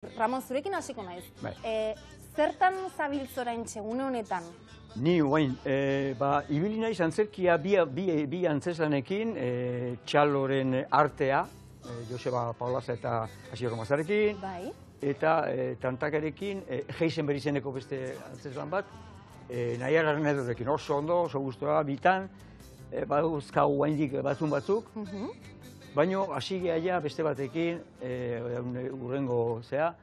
Ramon, zurekin hasiko naiz. Bai. Zertan zabiltz oraintxe une honetan? Ni oain, ibili naiz antzerkia bi antzeslanekin, txaloren artea, Joseba Paulaza eta Asier Romazarekin, Bai. eta tantakarekin, Heisenberg izeneko beste antzeslan bat, Naiara Arnedorekin, oso ondo, oso guztua, bitan, badauzkau oaindik batzuk, baina hasi geha beste batekin, urrengo zea,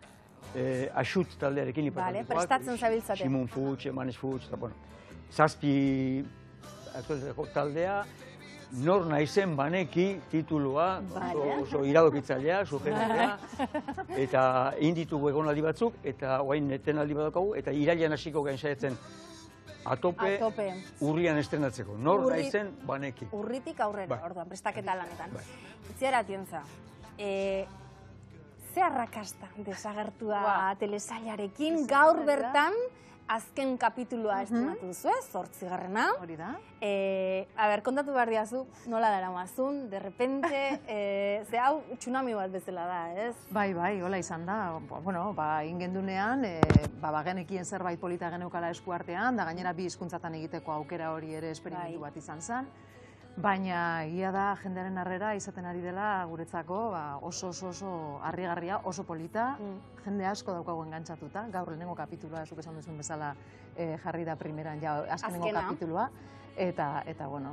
Axut taldearekin ipatatuak. Prestatzen zabiltzate. Simon Fuchs, Manes Fuchs, eta bueno. Zazpi taldea, nor naizen baneki titulua, oso iradokitzailea, sugerentea, eta inditugu egonaldi batzuk, eta oain etenaldi badaukagu, eta irailean hasiko gain saiatzen Atope, urrian estrenatzeko. Nor naizen baneki. Urritik aurrera, orduan, prestaketa lanetan. Itziara Atienza, ze arrakasta desagertua telesailarekin, gaur bertan, azken kapitulua estrenatu duzu, 8. Hori da. Kontatu behar diazu, nola dara mazun, de repente, ze hau tsunami bat bezala da, ez? Bai, hola izan da. Bueno, ingendunean, bagenekien zerbait polita geneukala eskuartean, da gainera bi hizkuntzatan egiteko aukera hori ere esperimentu bat izan zen. Baina, egia da, jendearen harrera izaten ari dela guretzako oso harrigarria, oso polita, jende asko daukagu engantzatuta, gaur lehenengo kapitulua, zuk esan duzun bezala jarri da primeran, azkenengo kapitulua, eta bueno,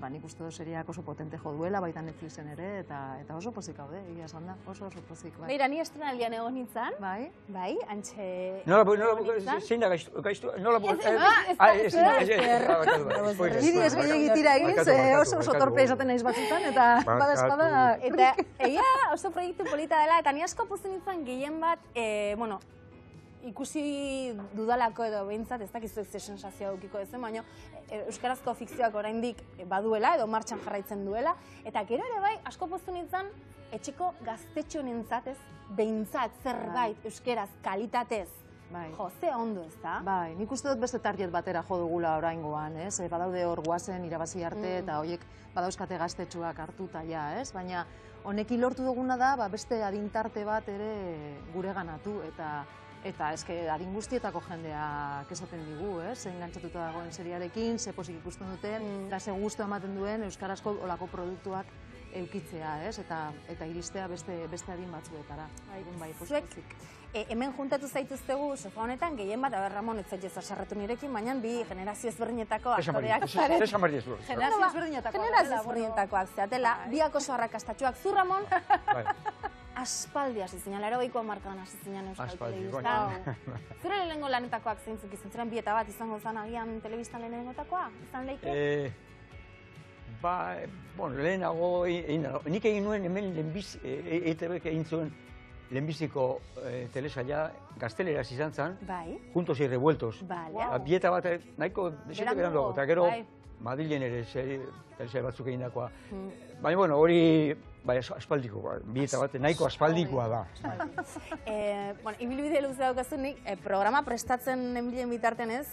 nik uste dut seriak oso potente jo duela, baita Netflixen ere, eta oso pozik haude, egia esan da, oso pozik. Beira, ni estrenaldian egon nintzen, bai, antxe... Zein da gaiztu? Niri ez gehiagitira egin, ze oso torpe izaten naiz batzutan, eta bada... Eta egia oso proiektu polita dela, eta ni asko pozten nintzen gehien bat, bueno, ikusi dudalako edo behintzat, ez dakizu ez sensazioa dukiko ezen, baina euskarazko fikzioak oraindik baduela edo martxan jarraitzen duela, eta gero ere bai, asko poztu nintzen, etxeko gaztetxo nintzat ez, behintzat zerbait euskaraz kalitatez, jo, ze ondo ez da? Bai, nik uste dut beste target batera jo dugula oraingoan, ez? Badaude hor guazen irabazi arte eta horiek badauzkate gaztetxoak hartuta ja, ez? Baina honekin lortu duguna da, beste adintarte bat ere gure ganatu, eta eske adin guztietako jendeak esaten digu, ze engantzatuta dagoen seriarekin, ze posik ikusten duten, eta ze gustu ematen duen euskarazko olako produktuak eukitzea, eta iristea beste adin batzuetara. Bai, posik. Hemen juntatu zaituztegu sofa honetan, gehien bat, Ramon, ez zaitez asarretu nirekin, baina bi generazio ezberdinetako aktoreak zaren. Generazio ezberdinetakoak zeatela, biak oso arrakastatxoak. Zu, Ramon, aspaldi hasi zinen, 80ko hamarkadan hasi zinen Euskal Telebistan. Zure lehenengo lanetakoak zeintzuk izan, ziren bi eta bat izango zen agian telebistan lehenengotakoa? Izan leike? Bueno, lehenago, nik egin nuen hemen ETBek egin zuen lehenbiziko telesaila gazteleraz izan zen, Juntos y Revueltos. Bi eta bat nahiko desete beranduago, eta gero Madrilen ere telesaila batzuk egin dakoa. Baina, bueno, hori aspaldikoa, bi eta bat nahiko aspaldikoa da. Ibilbide luze daukazunik, programa prestatzen enbilen bitarten ez,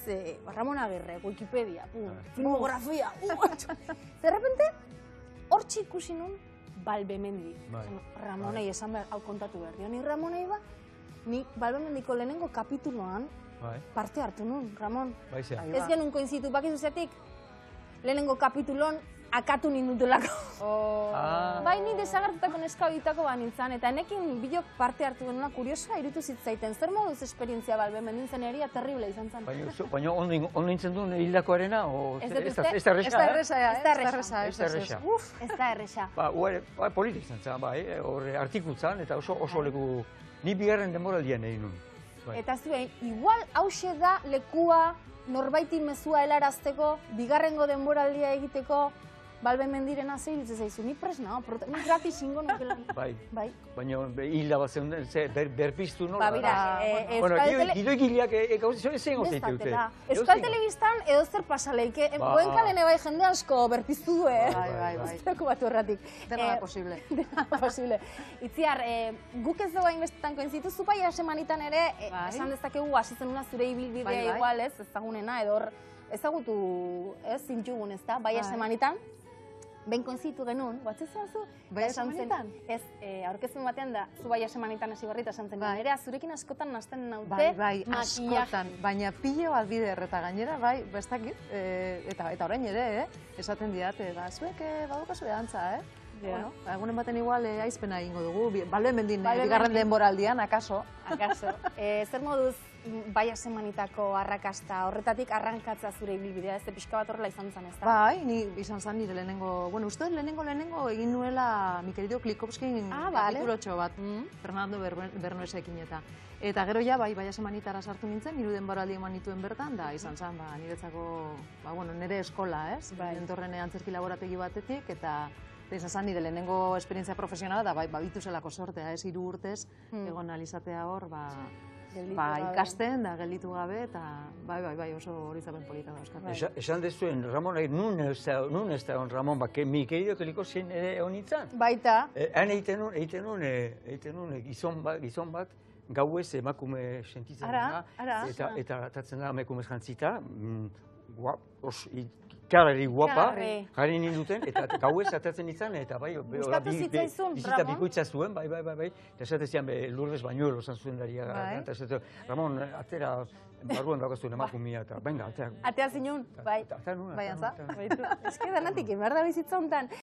Ramon Agirre, Wikipedia, filmografia, de repente, hortxe ikusi nun, Balbemendi. Ramonei esan behar, hau kontatu behar dio. Ni Ramonei ni Balbemendiko lehenengo kapituloan parte hartu nun, Ramon. Ez genuen koinzitu, bakizu zetik, lehenengo kapitulon akatu nindutelako. Bai, ni desagertutako neskauditako banintzen, eta enekin bilok parte hartu genuna kuriosoa irutu zitzaiten. Zer moduz esperientzia Balbemendin zen eria terrible izan zen. Baina ondo nintzen duen hildakoarena? Ez da erresa? Ez da erresa. Politik izan zen, horre artikutzan, eta oso leku, ni bigarren denboraldian egin nun. Eta zuen, igual hause da lekua norbaiti mezua helarazteko, bigarrengo denboraldia egiteko, Balbemendiren azeiritze zaizu, ni presna, ni gratis ingo nukela. Bai, baina hilda bat zeuden, berpiztu nola. Gidoikileak zein gozei teute. Euskal Telebistan edo zer pasaleike, goenkalen ebai jende asko berpiztu du, Bai. Zerako bat horretik. Dena da posible. Itziar, guk ez dugu hainbestetan koinzitu, zupai asemanitan ere, esan dezakegu hasitzen una zure ibilbidea igual ez, ezagunena, edo ezagutu ez zintxugun ez da, bai asemanitan. behin konzitu genuen, batzezen zu? Baia Semanitan? Ez, aurkezpen batean da, zu Baia Semanitan hasi berri eta esan zen, Bai. nerea, zurekin askotan nasten naute, Bai, askotan, baina pilo bat bider eta gainera, bai, bestakit, eta orain ere, esaten diate, zuek badukazue antza, Bueno, egunen baten igual aizpena egingo dugu, balbemendin bigarren denboraldian, akaso. Akaso. Zer moduz Baia Semanitako arrakasta, horretatik arrankatza zure ibilbidea, ez pixka bat horrela izan zen, ez da? Bai, ni izan zen nire lehenengo, bueno, uste lehenengo egin nuela mi querido Klikovskin kapitulotxo bat, Fernando Bernuesekin eta gero ja, bai, Baia Semanitara sartu nintzen, hiru denboraldi eman nituen bertan, da izan zen, niretzako, nire eskola, ez? Entorren antzerki laborategi batetik, eta izan zen nire lehenengo esperientzia profesionala, da bai, babitu zelako sortea, ez 3 urtez, egon alizatea hor, ikasten, da gelditu gabe, eta bai, oso hori zaben polita dauzkat. Esan dezuen, Ramon, nun ez da Ramon, mi querido Klikovskin ere honitzen? Baita. Han egiten nun gizon bat, gauez emakume sentitzen da, eta atatzen da emakume jantzita, karari guapa, jarri ninduten, eta gauez atatzen izan, eta bai, bizita bikoitza zuen, bai, eta esatezian Lourdes Bañuelo zan zuen daria, eta esatezian, Ramon, atera, barruan daukazuen emakumia, eta venga, atera. Atea zinun, bai. Atera nuen. Bai, antza? Ez que danatik, emar da bizitza hontan.